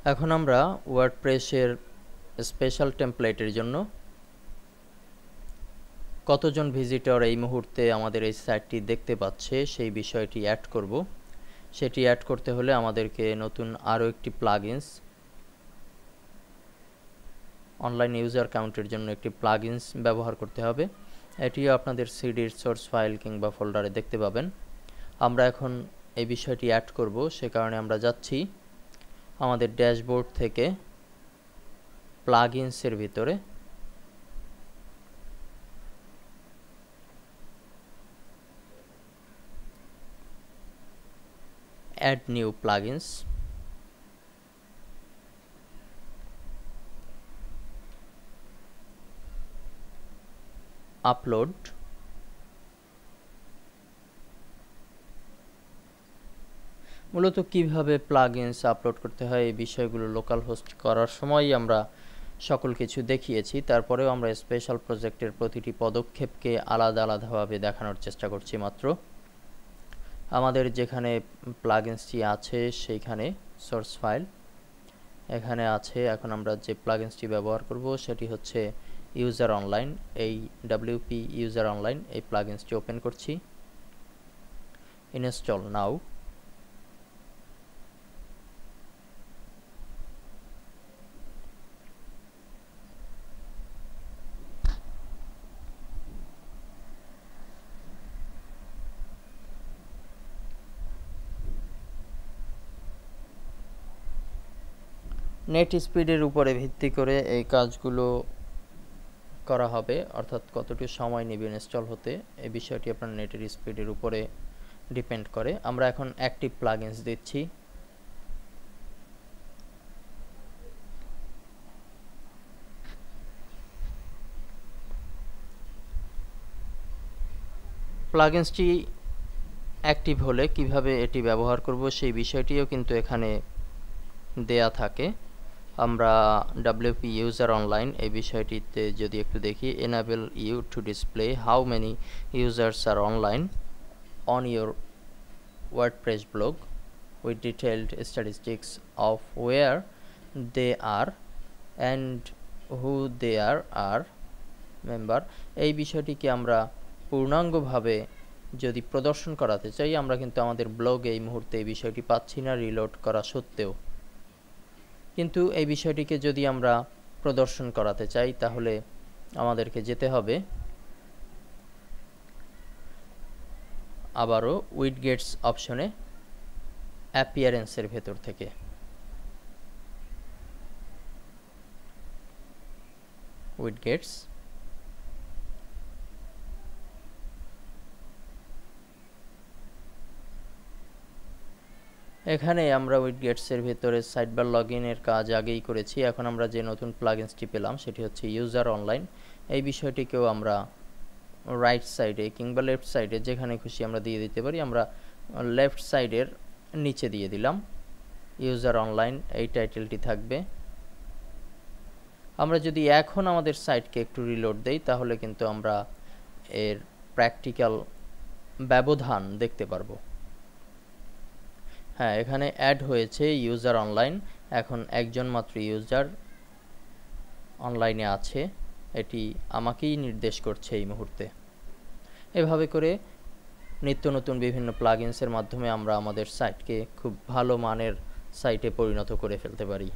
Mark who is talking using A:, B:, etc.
A: এখন আমরা ওয়ার্ডপ্রেসের স্পেশাল টেমপ্লেটের জন্য কতজন ভিজিটর এই মুহূর্তে আমাদের এই সাইটটি দেখতে পাচ্ছে সেই বিষয়টি অ্যাড করব। সেটি অ্যাড করতে হলে আমাদেরকে নতুন আরও একটি প্লাগইনস, অনলাইন ইউজার কাউন্টের জন্য একটি প্লাগইনস ব্যবহার করতে হবে। এটিও আপনাদের সিডির সোর্স ফাইল কিংবা ফোল্ডারে দেখতে পাবেন। আমরা এখন এই বিষয়টি অ্যাড করব, সে কারণে আমরা যাচ্ছি আমাদের ড্যাশবোর্ড থেকে প্লাগইনসের ভিতরে অ্যাড নিউ প্লাগইনস, আপলোড, মূলত কিভাবে প্লাগইনস আপলোড করতে হয় এই বিষয়গুলো লোকাল হোস্ট করার সময় আমরা সকল কিছু দেখিয়েছি। তারপরেও আমরা স্পেশাল প্রজেক্টের প্রতিটি পদক্ষেপকে আলাদা আলাদাভাবে দেখানোর চেষ্টা করছি। মাত্র আমাদের যেখানে প্লাগইনসটি আছে সেইখানে সোর্স ফাইল এখানে আছে। এখন আমরা যে প্লাগইনসটি ব্যবহার করব সেটি হচ্ছে ইউজার অনলাইন। এই WP ইউজার অনলাইন এই প্লাগইনসটি ওপেন করছি। ইনস্টল নাও। নেট স্পিডের উপরে ভিত্তি করে এই কাজগুলো করা হবে, অর্থাৎ কতটুকু সময় নেবে ইনস্টল হতে এই বিষয়টি আপনার নেটের স্পিডের উপরে ডিপেন্ড করে। আমরা এখন অ্যাক্টিভ প্লাগইনস দিচ্ছি। প্লাগইনসটি অ্যাক্টিভ হলে কিভাবে এটি ব্যবহার করব সেই বিষয়টিও কিন্তু এখানে দেয়া থাকে। আমরা WP ইউজার অনলাইন এই বিষয়টিতে যদি একটু দেখি, enable you to display how many users are online on your WordPress blog with detailed statistics of where they are and who they are member। এই বিষয়টিকে আমরা পূর্ণাঙ্গভাবে যদি প্রদর্শন করাতে চাই, আমরা কিন্তু আমাদের ব্লগে এই মুহূর্তে এই বিষয়টি পাচ্ছি না রিলোড করা সত্ত্বেও। কিন্তু এই বিষয়টিকে যদি আমরা প্রদর্শন করাতে চাই তাহলে আমাদেরকে যেতে হবে আবারও উইডগেটস অপশনে, অ্যাপিয়ারেন্সের ভেতর থেকে উইডগেটস, এখানে আমরা উইডগেটসের ভেতরে সাইডবার লগইনের কাজ আগেই করেছি। এখন আমরা যে নতুন প্লাগইনসটি পেলাম সেটি হচ্ছে ইউজার অনলাইন। এই বিষয়টিকেও আমরা রাইট সাইডে কিংবা লেফট সাইডে যেখানে খুশি আমরা দিয়ে দিতে পারি। আমরা লেফট সাইডের নিচে দিয়ে দিলাম ইউজার অনলাইন, এই টাইটেলটি থাকবে। আমরা যদি এখন আমাদের সাইটকে একটু রিলোড দেই তাহলে কিন্তু আমরা এর প্র্যাকটিক্যাল ব্যবধান দেখতে পারবো। হ্যাঁ, এখানে অ্যাড হয়েছে ইউজার অনলাইন। এখন একজন মাত্র ইউজার অনলাইনে আছে, এটি আমাকেই নির্দেশ করছে এই মুহূর্তে। এভাবে করে নিত্য নতুন বিভিন্ন প্লাগইনসের মাধ্যমে আমরা আমাদের সাইটকে খুব ভালো মানের সাইটে পরিণত করে ফেলতে পারি।